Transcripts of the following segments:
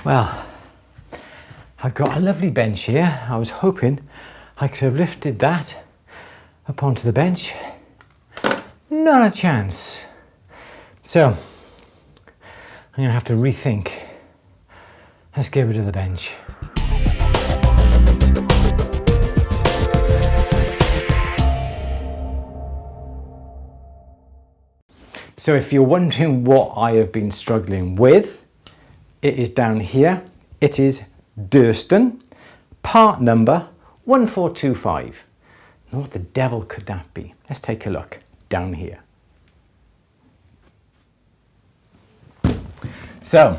Well, I've got a lovely bench here. I was hoping I could have lifted that up onto the bench. Not a chance. So, I'm going to have to rethink. Let's get rid of the bench. So if you're wondering what I have been struggling with, it is down here. It is Durston, part number 1425. Now what the devil could that be? Let's take a look down here. So,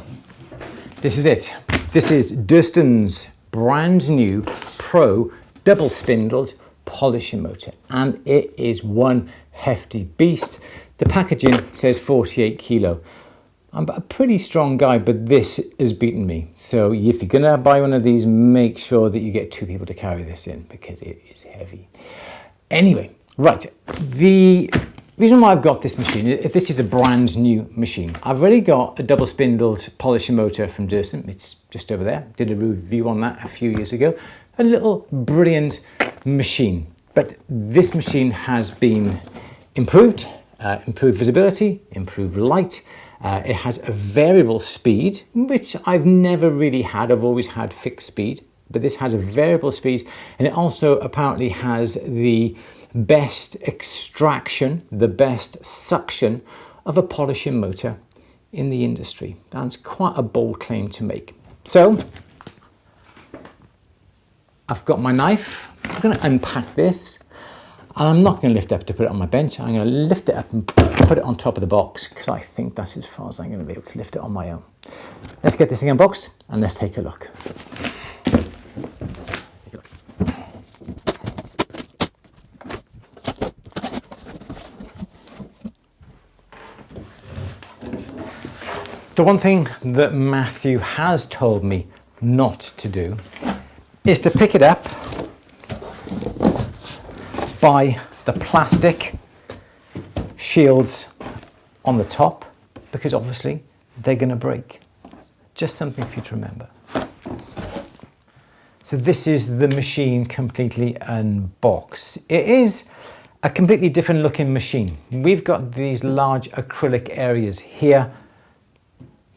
this is it. This is Durston's brand new Pro double spindled polishing motor, and it is one hefty beast. The packaging says 48 kilo. I'm a pretty strong guy, but this has beaten me. So if you're gonna buy one of these, make sure that you get two people to carry this in because it is heavy. Anyway, right, the reason why I've got this machine, this is a brand new machine. I've already got a double spindled polishing motor from Durston. It's just over there. Did a review on that a few years ago. A little brilliant machine, but this machine has been improved, improved visibility, improved light. It has a variable speed, which I've never really had. I've always had fixed speed, but this has a variable speed, and it also apparently has the best extraction, the best suction of a polishing motor in the industry. That's quite a bold claim to make. So I've got my knife. I'm going to unpack this. And I'm not going to lift it up to put it on my bench. I'm going to lift it up and put it on top of the box because I think that's as far as I'm going to be able to lift it on my own. Let's get this thing unboxed and let's take a look. The one thing that Matthew has told me not to do is to pick it up by the plastic shields on the top, because obviously they're going to break. Just something for you to remember. So this is the machine completely unboxed. It is a completely different looking machine. We've got these large acrylic areas here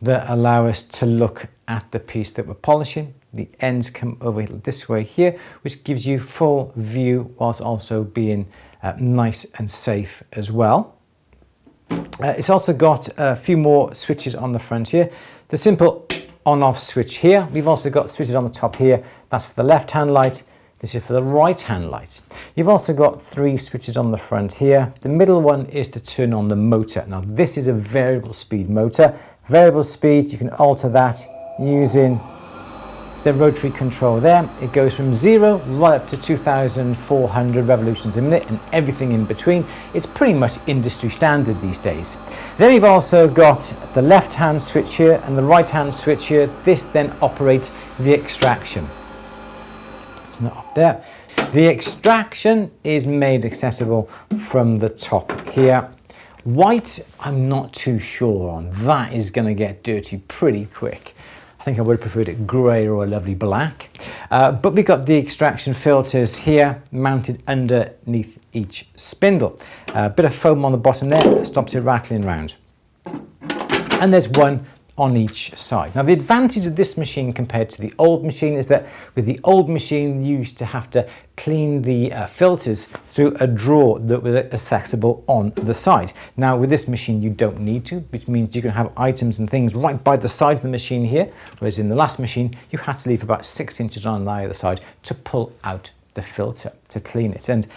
that allow us to look at the piece that we're polishing. The ends come over this way here, which gives you full view whilst also being nice and safe as well. It's also got a few more switches on the front here. The simple on-off switch here. We've also got switches on the top here. That's for the left-hand light. This is for the right-hand light. You've also got three switches on the front here. The middle one is to turn on the motor. Now this is a variable speed motor. Variable speed, you can alter that using the rotary control there. It goes from 0 right up to 2,400 revolutions a minute and everything in between. It's pretty much industry standard these days. Then we've also got the left hand switch here and the right hand switch here. This then operates the extraction. It's not up there. The extraction is made accessible from the top here. White, I'm not too sure on. That is going to get dirty pretty quick. I think I would have preferred it grey or a lovely black. But we've got the extraction filters here mounted underneath each spindle. A bit of foam on the bottom there that stops it rattling around. And there's one on each side. Now the advantage of this machine compared to the old machine is that with the old machine you used to have to clean the filters through a drawer that was accessible on the side. Now with this machine you don't need to, which means you can have items and things right by the side of the machine here, whereas in the last machine you had to leave about 6 inches on the other side to pull out the filter to clean it. And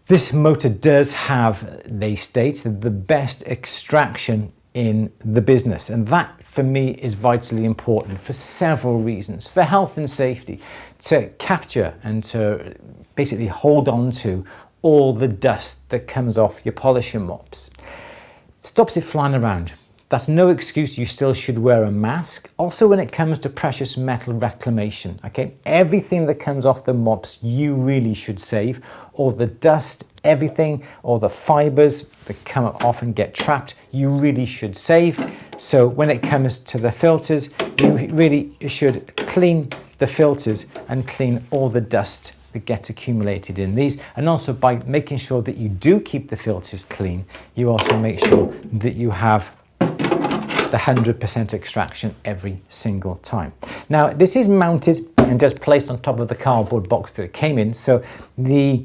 this motor does have, they state, the best extraction in the business, and that for me is vitally important for several reasons. For health and safety, to capture and to basically hold on to all the dust that comes off your polishing mops. It stops it flying around. That's no excuse, you still should wear a mask. Also when it comes to precious metal reclamation, okay? Everything that comes off the mops you really should save. All the dust, everything, all the fibers that come off and get trapped, you really should save. So when it comes to the filters, you really should clean the filters and clean all the dust that gets accumulated in these. And also by making sure that you do keep the filters clean, you also make sure that you have the 100% extraction every single time. Now this is mounted and just placed on top of the cardboard box that it came in, so the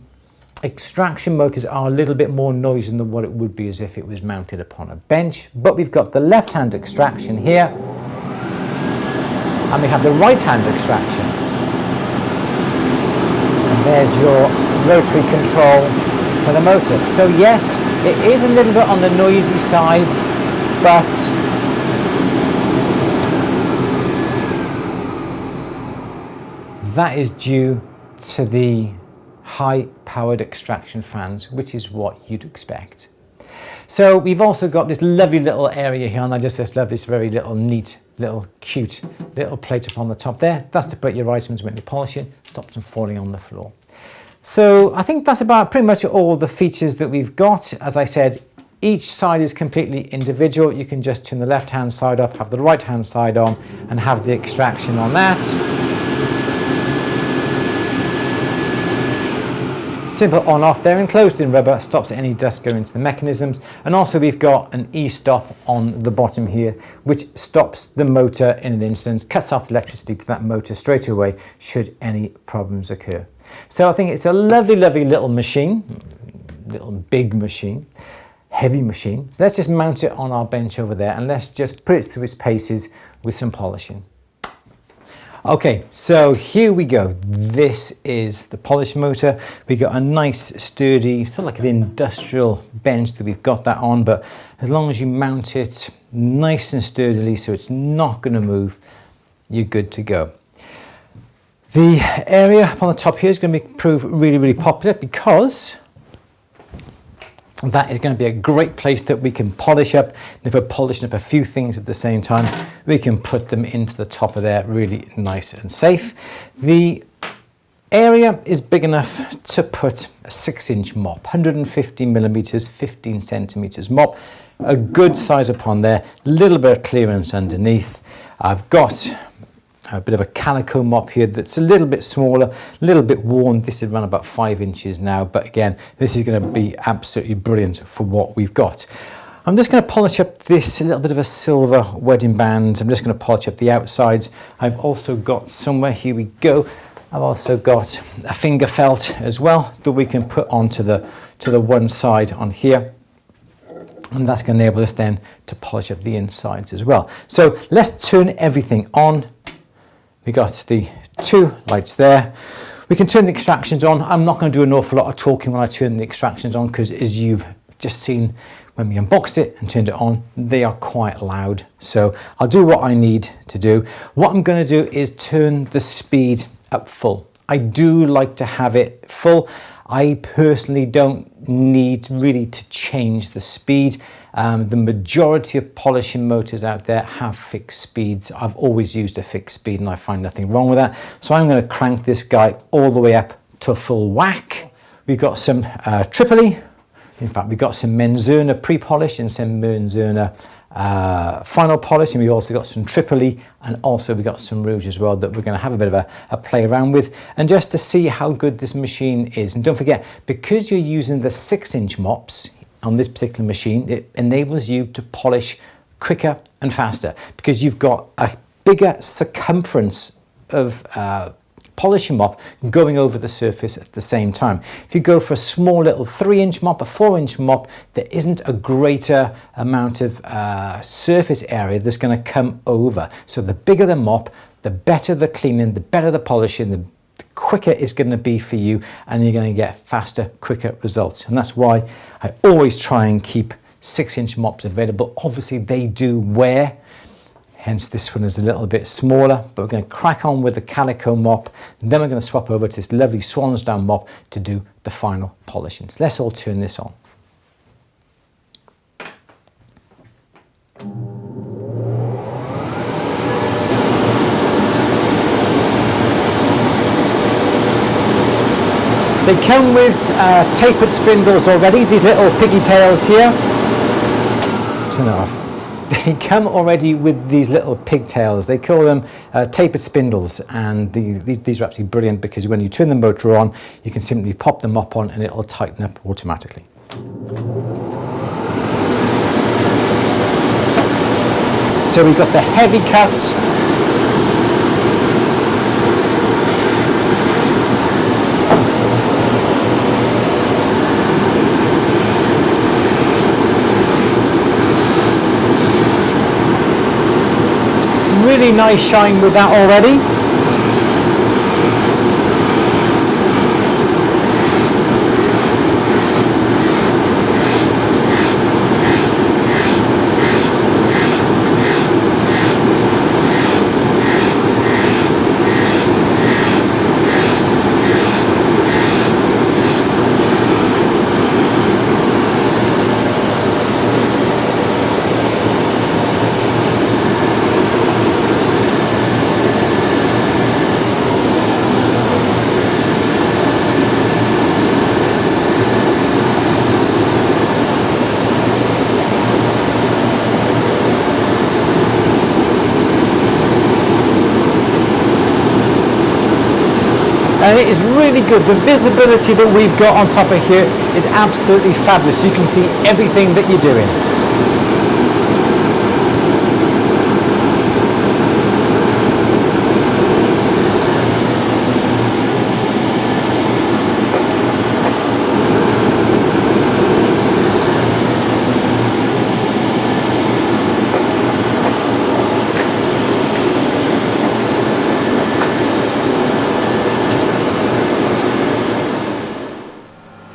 extraction motors are a little bit more noisy than what it would be as if it was mounted upon a bench. But we've got the left hand extraction here and we have the right hand extraction, and there's your rotary control for the motor. So yes, it is a little bit on the noisy side, but that is due to the high-powered extraction fans, which is what you'd expect. So we've also got this lovely little area here, and I just love this very little neat, little cute little plate up on the top there. That's to put your items when you're polishing, stops them falling on the floor. So I think that's about pretty much all the features that we've got. As I said, each side is completely individual. You can just turn the left-hand side off, have the right-hand side on, and have the extraction on that. Simple on-off there, enclosed in rubber, stops any dust going into the mechanisms. And also we've got an e-stop on the bottom here, which stops the motor in an instant, cuts off the electricity to that motor straight away should any problems occur. So I think it's a lovely, lovely little machine, little big machine, heavy machine. So let's just mount it on our bench over there and let's just put it through its paces with some polishing. Okay, so here we go. This is the polish motor. We got a nice sturdy, sort of like an industrial bench that we've got that on, but as long as you mount it nice and sturdily so it's not going to move, you're good to go. The area up on the top here is going to prove really, really popular because that is going to be a great place that we can polish up. And if we're polishing up a few things at the same time, we can put them into the top of there really nice and safe. The area is big enough to put a 6-inch mop, 150 millimeters, 15 centimeters mop, a good size upon there, a little bit of clearance underneath. I've got a bit of a calico mop here that's a little bit smaller, a little bit worn. This is around about 5 inches now, but again, this is going to be absolutely brilliant for what we've got. I'm just going to polish up this, a little bit of a silver wedding band. I'm just going to polish up the outsides. I've also got somewhere, here we go, I've also got a finger felt as well that we can put onto the one side on here. And that's going to enable us then to polish up the insides as well. So let's turn everything on. We got the 2 lights there. We can turn the extractions on. I'm not going to do an awful lot of talking when I turn the extractions on because, as you've just seen when we unboxed it and turned it on, they are quite loud. So I'll do what I need to do. What I'm going to do is turn the speed up full. I do like to have it full. I personally don't need really to change the speed. The majority of polishing motors out there have fixed speeds. I've always used a fixed speed and I find nothing wrong with that. So I'm going to crank this guy all the way up to full whack. We've got some Tripoli. In fact, we've got some Menzurna pre-polish and some Menzurna final polish, and we've also got some Tripoli, and also we've got some rouge as well that we're going to have a bit of a play around with, and just to see how good this machine is. And don't forget, because you're using the 6-inch mops on this particular machine, it enables you to polish quicker and faster because you've got a bigger circumference of polishing mop going over the surface at the same time. If you go for a small little 3-inch mop, a 4-inch mop, there isn't a greater amount of surface area that's going to come over. So the bigger the mop, the better the cleaning, the better the polishing, the quicker it's going to be for you, and you're going to get faster, quicker results. And that's why I always try and keep 6-inch mops available. Obviously they do wear, hence this one is a little bit smaller, but we're going to crack on with the calico mop, and then we're going to swap over to this lovely swan's down mop to do the final polishing. So let's all turn this on. They come with tapered spindles already, these little piggy tails here. Turn it off. they come already with these little pigtails. They call them tapered spindles, and these are absolutely brilliant because when you turn the motor on, you can simply pop the mop on and it'll tighten up automatically. So we've got the heavy cuts. Really nice shine with that already. And it is really good. The visibility that we've got on top of here is absolutely fabulous. You can see everything that you're doing.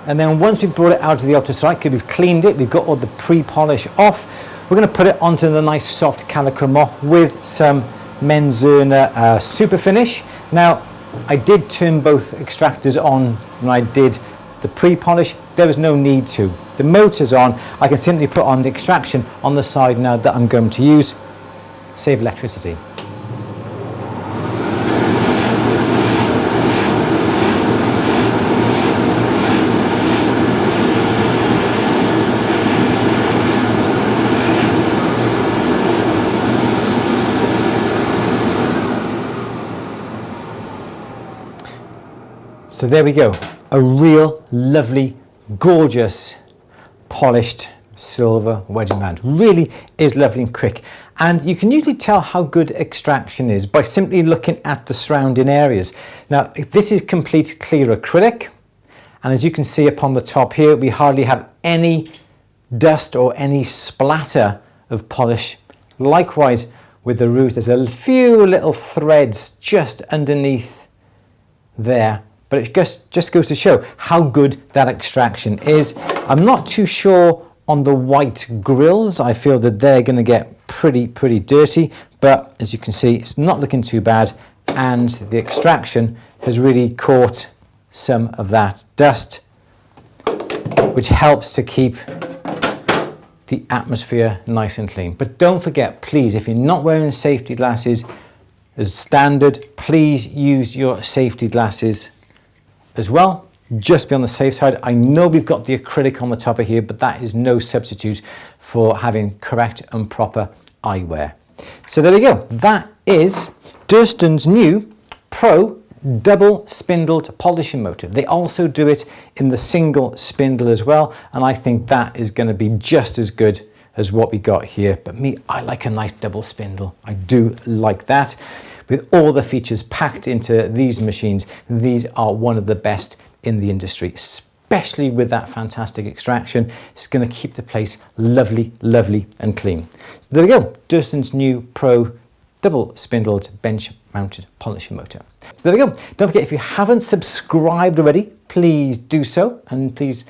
And then once we've brought it out to the outer cycle, we've cleaned it, we've got all the pre-polish off, we're going to put it onto the nice soft calico mop with some Menzerner super finish. Now, I did turn both extractors on when I did the pre-polish. There was no need to. The motor's on, I can simply put on the extraction on the side now that I'm going to use, save electricity. So there we go, a real lovely, gorgeous, polished silver wedding band. Really is lovely and quick. And you can usually tell how good extraction is by simply looking at the surrounding areas. Now, this is complete clear acrylic. And as you can see upon the top here, we hardly have any dust or any splatter of polish. Likewise with the roof, there's a few little threads just underneath there. But it just goes to show how good that extraction is. I'm not too sure on the white grills. I feel that they're going to get pretty dirty, but as you can see, it's not looking too bad, and the extraction has really caught some of that dust, which helps to keep the atmosphere nice and clean. But don't forget, please, if you're not wearing safety glasses as standard, please use your safety glasses as well, just be on the safe side. I know we've got the acrylic on the top of here, but that is no substitute for having correct and proper eyewear. So there we go. That is Durston's new Pro double spindled polishing motor. They also do it in the single spindle as well, and I think that is going to be just as good as what we got here. But me, I like a nice double spindle. I do like that. With all the features packed into these machines, these are one of the best in the industry, especially with that fantastic extraction. It's going to keep the place lovely, lovely and clean. So there we go, Durston's new Pro double spindled bench mounted polishing motor. So there we go. Don't forget, if you haven't subscribed already, please do so, and please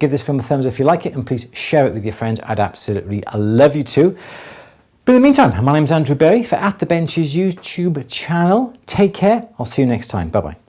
give this film a thumbs up if you like it, and please share it with your friends. I'd absolutely love you to. But in the meantime, my name's Andrew Berry for At The Bench's YouTube channel. Take care. I'll see you next time. Bye-bye.